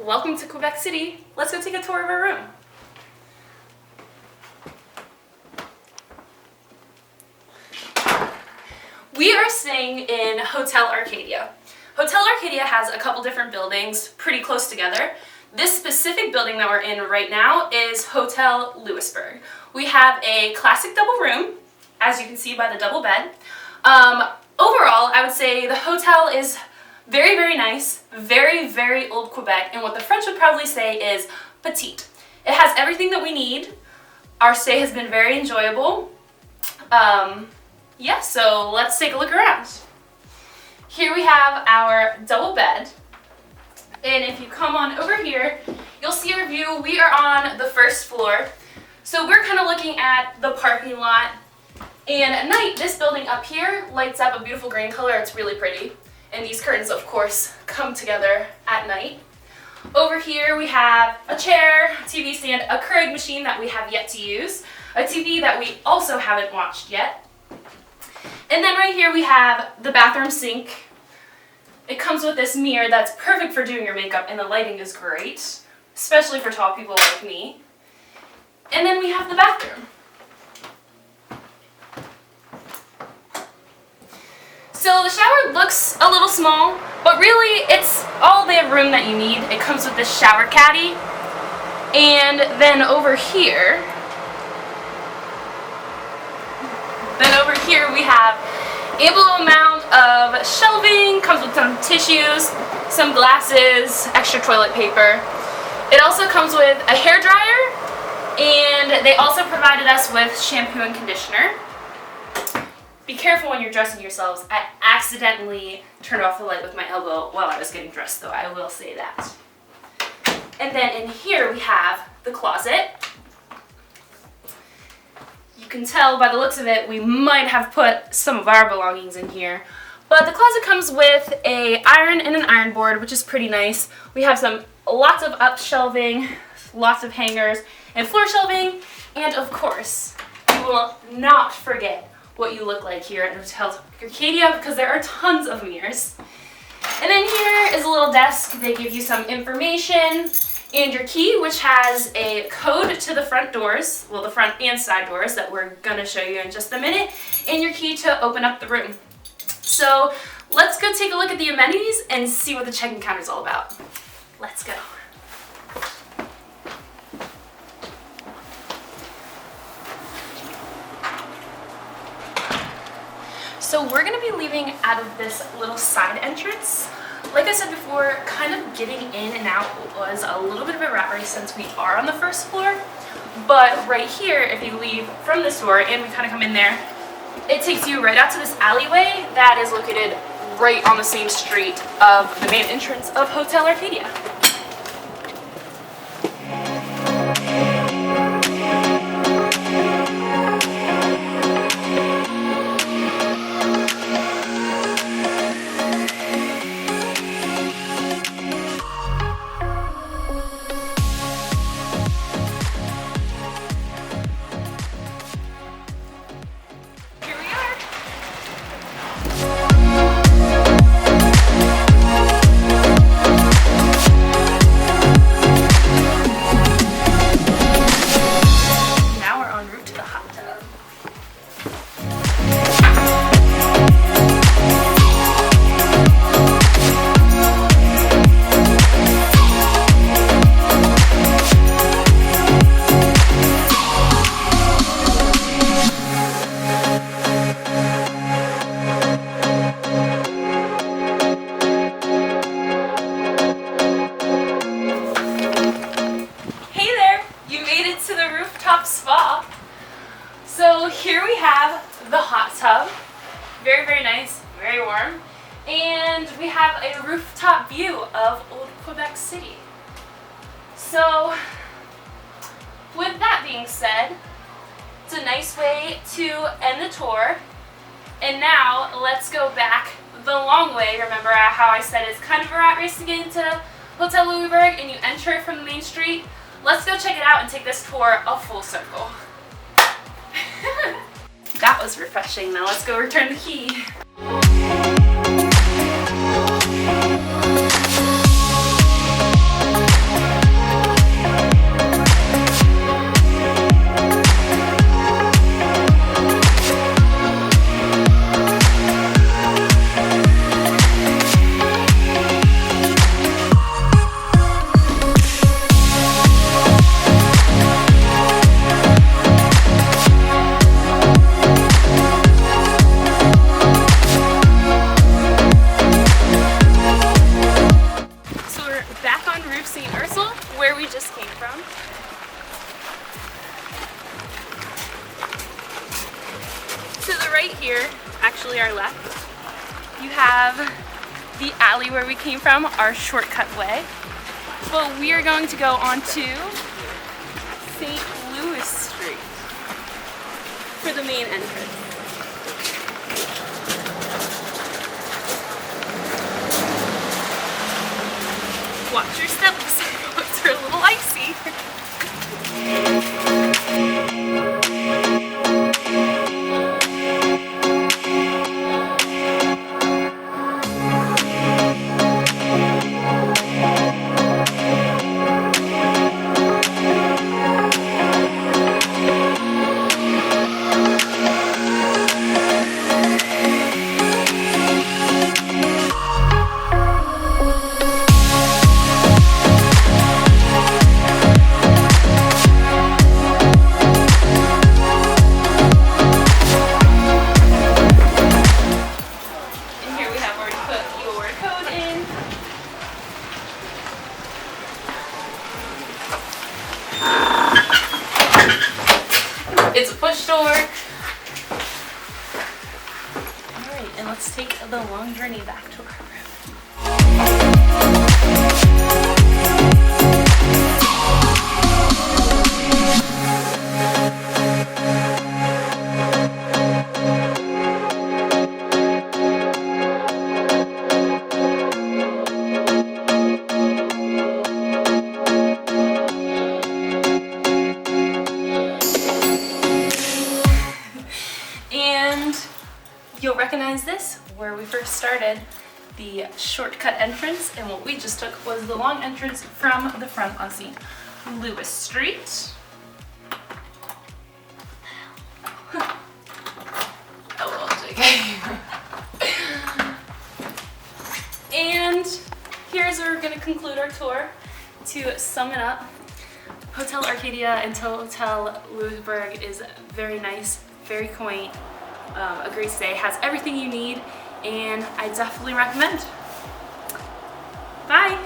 Welcome to Quebec City. Let's go take a tour of our room. We are staying in Hôtel Acadia. Hôtel Acadia has a couple different buildings pretty close together. This specific building that we're in right now is Hotel Louisbourg. We have a classic double room, as you can see by the double bed. Overall, I would say the hotel is very, very nice, very, very old Quebec, and what the French would probably say is petite. It has everything that we need. Our stay has been very enjoyable. Yeah, so let's take a look around. Here we have our double bed, and if you come on over here, you'll see our view. We are on the first floor, so we're kind of looking at the parking lot, and at night, this building up here lights up a beautiful green color. It's really pretty. And these curtains, of course, come together at night. Over here we have a chair, a TV stand, a Keurig machine that we have yet to use, a TV that we also haven't watched yet. And then right here we have the bathroom sink. It comes with this mirror that's perfect for doing your makeup, and the lighting is great, especially for tall people like me. And then we have the bathroom. So the shower looks a little small, but really it's all the room that you need. It comes with this shower caddy. And then over here we have ample amount of shelving, comes with some tissues, some glasses, extra toilet paper. It also comes with a hair dryer, and they also provided us with shampoo and conditioner. Be careful when you're dressing yourselves. I accidentally turned off the light with my elbow while I was getting dressed, though, I will say that. And then in here we have the closet. You can tell by the looks of it, we might have put some of our belongings in here. But the closet comes with an iron and an iron board, which is pretty nice. We have lots of up shelving, lots of hangers, and floor shelving. And of course, we will not forget what you look like here at Hotel Acadia, because there are tons of mirrors. And then here is a little desk. They give you some information and your key, which has a code to the front doors, well, the front and side doors that we're gonna show you in just a minute, and your key to open up the room. So let's go take a look at the amenities and see what the check-in counter is all about. Let's go. So we're going to be leaving out of this little side entrance. Like I said before, kind of getting in and out was a little bit of a rat race since we are on the first floor. But right here, if you leave from this door and we kind of come in there, it takes you right out to this alleyway that is located right on the same street of the main entrance of Hotel Arcadia. Rooftop Spa. So here we have the hot tub. Very, very nice, very warm. And we have a rooftop view of Old Quebec City. So with that being said, it's a nice way to end the tour. And now let's go back the long way. Remember how I said it's kind of a rat race to get into Hotel Louisbourg and you enter from the main street? Let's go check it out and take this tour a full circle. That was refreshing. Now let's go return the key. St. Ursule, where we just came from. To the right here, actually our left, you have the alley where we came from, our shortcut way. But we are going to go on to St. Louis Street for the main entrance. Watch your steps, roads are a little icy. It's a push door. Alright, and let's take the long journey back to our room. You'll recognize this where we first started, the shortcut entrance, and what we just took was the long entrance from the front on St. Louis Street. And here's where we're going to conclude our tour. To sum it up, Hôtel Arcadia and Hôtel Louisbourg is very nice, very quaint. A great stay, has everything you need, and I definitely recommend. Bye!